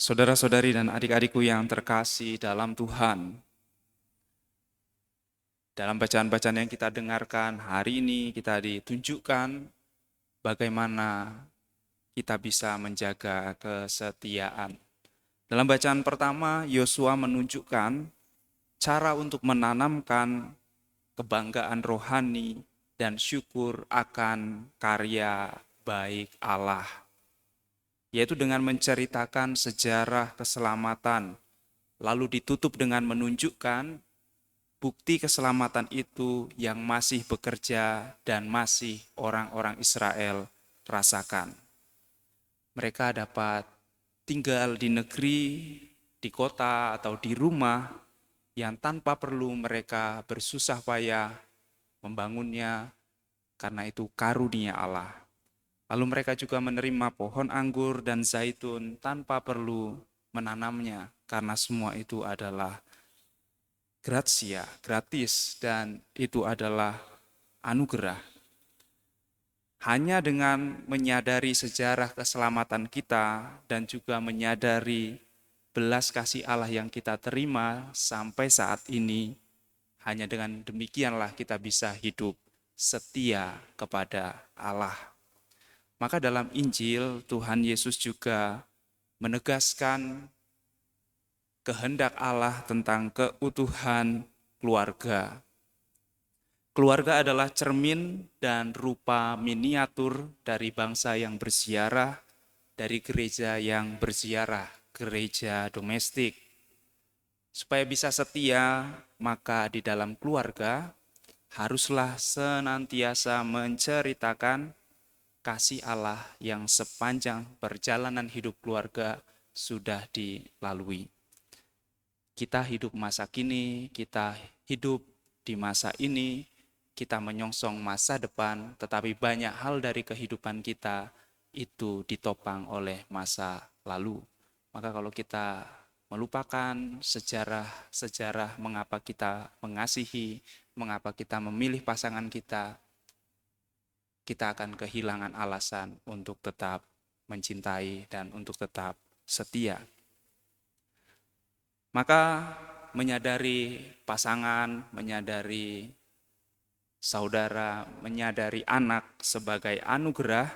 Saudara-saudari dan adik-adikku yang terkasih dalam Tuhan, dalam bacaan-bacaan yang kita dengarkan hari ini kita ditunjukkan bagaimana kita bisa menjaga kesetiaan. Dalam bacaan pertama, Yosua menunjukkan cara untuk menanamkan kebanggaan rohani dan syukur akan karya baik Allah, yaitu dengan menceritakan sejarah keselamatan, lalu ditutup dengan menunjukkan bukti keselamatan itu yang masih bekerja dan masih orang-orang Israel rasakan. Mereka dapat tinggal di negeri, di kota atau di rumah yang tanpa perlu mereka bersusah payah membangunnya, karena itu karunia Allah. Lalu mereka juga menerima pohon anggur dan zaitun tanpa perlu menanamnya, karena semua itu adalah gratia, gratis, dan itu adalah anugerah. Hanya dengan menyadari sejarah keselamatan kita dan juga menyadari belas kasih Allah yang kita terima sampai saat ini, hanya dengan demikianlah kita bisa hidup setia kepada Allah. Maka dalam Injil, Tuhan Yesus juga menegaskan kehendak Allah tentang keutuhan keluarga. Keluarga adalah cermin dan rupa miniatur dari bangsa yang berziarah, dari gereja yang berziarah, gereja domestik. Supaya bisa setia, maka di dalam keluarga haruslah senantiasa menceritakan kasih Allah yang sepanjang perjalanan hidup keluarga sudah dilalui. Kita hidup masa kini, kita hidup di masa ini, kita menyongsong masa depan, tetapi banyak hal dari kehidupan kita itu ditopang oleh masa lalu. Maka kalau kita melupakan sejarah mengapa kita mengasihi, mengapa kita memilih pasangan kita, kita akan kehilangan alasan untuk tetap mencintai dan untuk tetap setia. Maka menyadari pasangan, menyadari saudara, menyadari anak sebagai anugerah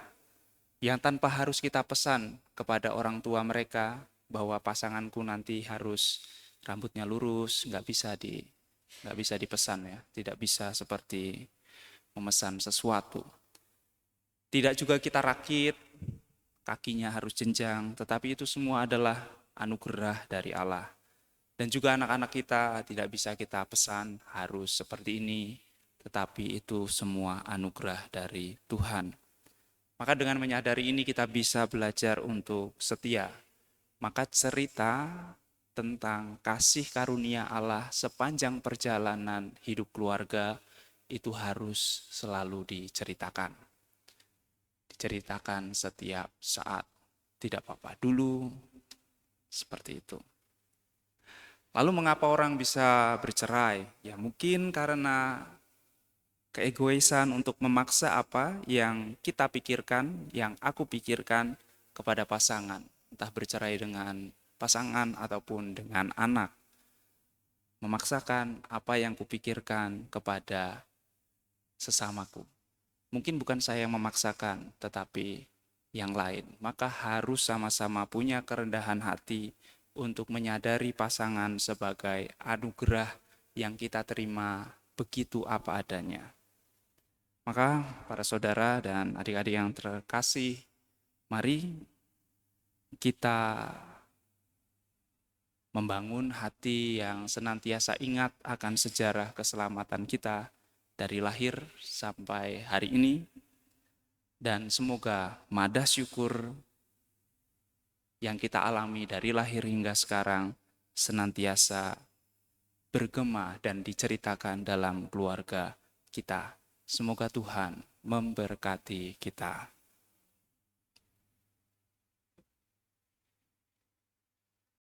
yang tanpa harus kita pesan kepada orang tua mereka bahwa pasanganku nanti harus rambutnya lurus, nggak bisa dipesan ya, tidak bisa seperti memesan sesuatu. Tidak juga kita rakit, kakinya harus jenjang, tetapi itu semua adalah anugerah dari Allah. Dan juga anak-anak kita tidak bisa kita pesan harus seperti ini, tetapi itu semua anugerah dari Tuhan. Maka dengan menyadari ini kita bisa belajar untuk setia. Maka cerita tentang kasih karunia Allah sepanjang perjalanan hidup keluarga itu harus selalu diceritakan. Diceritakan setiap saat. Tidak apa-apa dulu, seperti itu. Lalu mengapa orang bisa bercerai? Ya mungkin karena keegoisan untuk memaksa apa yang kita pikirkan, yang aku pikirkan kepada pasangan. Entah bercerai dengan pasangan ataupun dengan anak. Memaksakan apa yang kupikirkan kepada sesamaku. Mungkin bukan saya yang memaksakan, tetapi yang lain. Maka harus sama-sama punya kerendahan hati untuk menyadari pasangan sebagai anugerah yang kita terima begitu apa adanya. Maka para saudara dan adik-adik yang terkasih, mari kita membangun hati yang senantiasa ingat akan sejarah keselamatan kita dari lahir sampai hari ini. Dan semoga madah syukur yang kita alami dari lahir hingga sekarang senantiasa bergema dan diceritakan dalam keluarga kita. Semoga Tuhan memberkati kita.